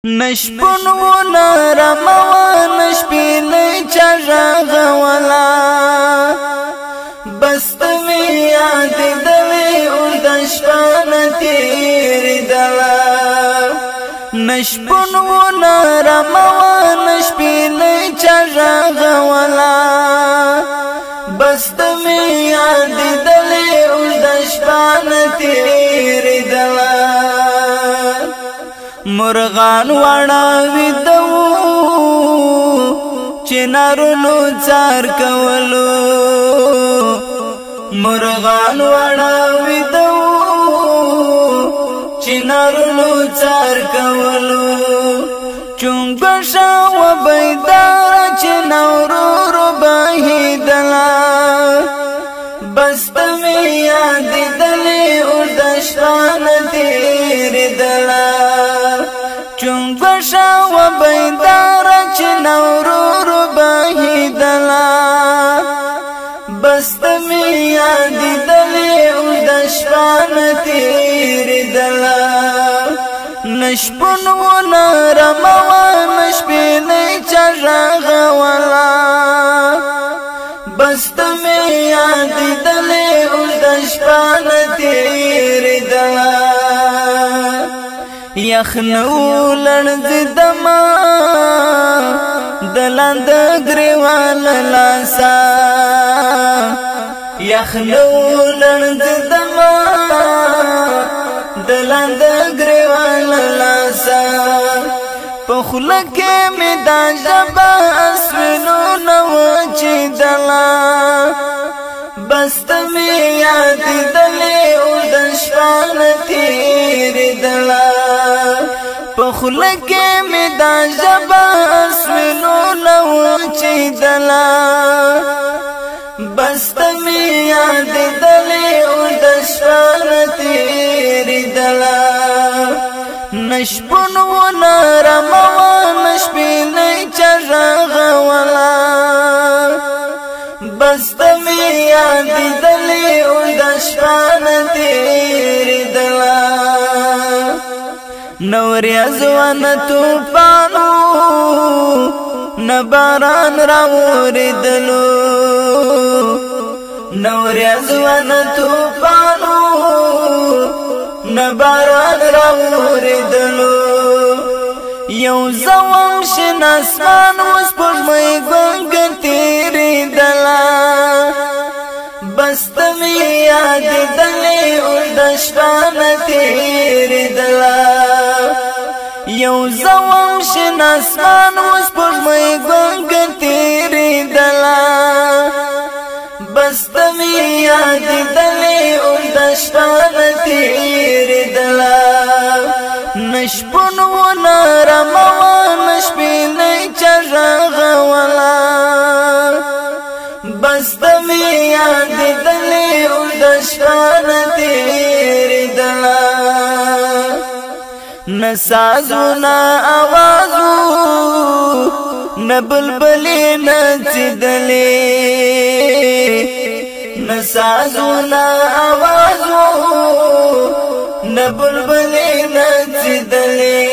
نشپون و نرموان نشپیلی چا غولا بستوی یادی دلی اوږده شپه تیری دلا نشپون و نرموان نشپیلی چا غولا بستوی یادی دلی اوږده شپه تیری دلا مرغان واړه دو چنارونو څار کولو مرغان واړه دو چنارونو څار کولو چونګشا و بیدار چنورو بهیدلا بستوی یاد دلی اوږده شپه تیری دلا چونګشا و بیدار چنورو بهیدلا بستوی یاد دلی اوږده شپه تیری دلا نشپون و نرموان نشپیلی چا غولا بستوی یاد دلی اوږده شپه تیری دلا یخنو لړزیدما دلاند ګریوان لاسا یخنو لړزیدما دلاند ګریوان لاسا په خوله کې مې دا ژبه اسوینو نو چې دلا بستوی یاد دلی اوږده شپه تیری دلا په خوله کې مې دا ژبه اسوینو نو چې دلا بستوی یاد دلی اوږده شپه تیری دلا نشپون و نرموان نشپیلی چا غولا بستوی یاد دلی اوږده شپه تیری دلا نوریا ځوان طوفانو نه باران راوریدلو نوریا ځوان طوفانو نه باران راوریدلو یو زوم شین اسمان اوس سپوږمۍ ګونګ تیریدلا بستوی یاد دلی اوږده شپه تیریدلا یو زوم شین اسمان اوس سپوږمۍ ګونګ تیریدلا بستوی یاد دلی اوږده شپه تیریدلا نشپون و نرموان نشپیلی چا غولا بستوی یاد دلی اوږده شپه تیریدلا نه سازو نه آوازو نه بلبلی نڅیدلی نه سازو نه آوازو نه بلبلی نڅیدلی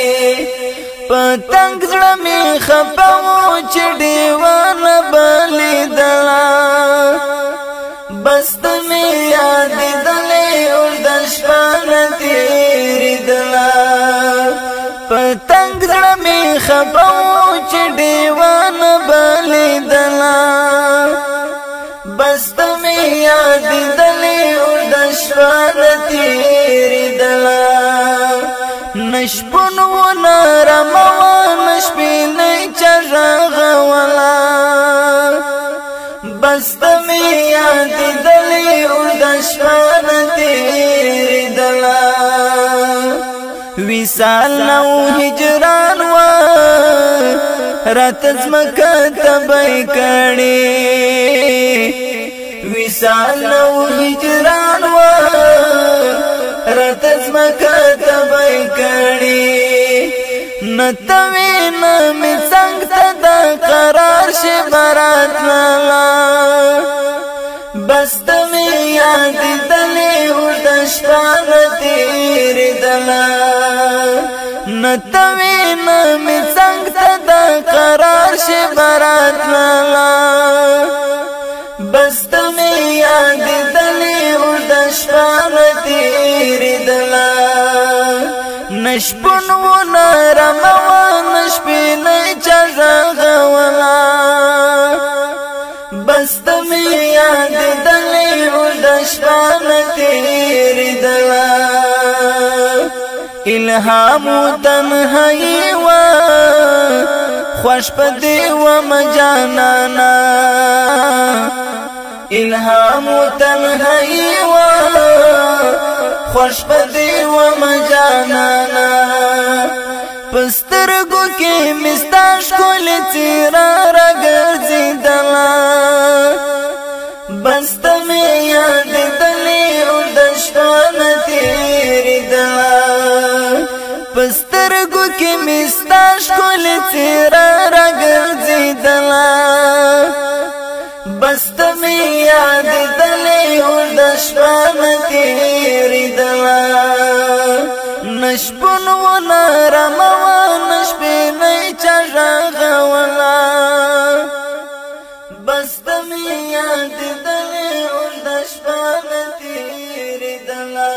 پتنګ زړه مې خفه و چې ډیوانه بلیدلا بستوی یاد دلی اوږده شپه تیریدلا پتنګ زړه مې خفه و چې ډیوانه بلیدلا بستوی یاد دلی اوږده شپه تیریدلا نشپون و نرموان نشپیلی چا غولا بستوی یاد دلی اوږده شپه تیریدلا وصال نو هجران و رات ځمکه تبی کړي وصال نو هجران و رات ځمکه تبی کړي نتوی نمی څنګ ته د قرار شي برات لالا بستوی یاد دلی اوږده شپه تیریدلا نتوی نه راتلالا بس تمی یاد دلی او دشپان تیری دلا نشپن و نرموا نشپینی چغغولا بس تمی یاد دلی او دشپان تیری دلا الهام تنهایی و خوش پدی و مجانانا الهام تنهایی و خوش پدی و مجانانا پسترگو کی مستاش کل تیرا را گرزی دلا بستمی یاد دلی او دشتان تیری دلا پسترگو کی مستاش کل تیرا را گرزی دلا بستمی یاد دلی او دشتان تیری دلا نشپن و نرموا نشپینی چغغولا بستمی یاد دلی او دشپان تیری دلا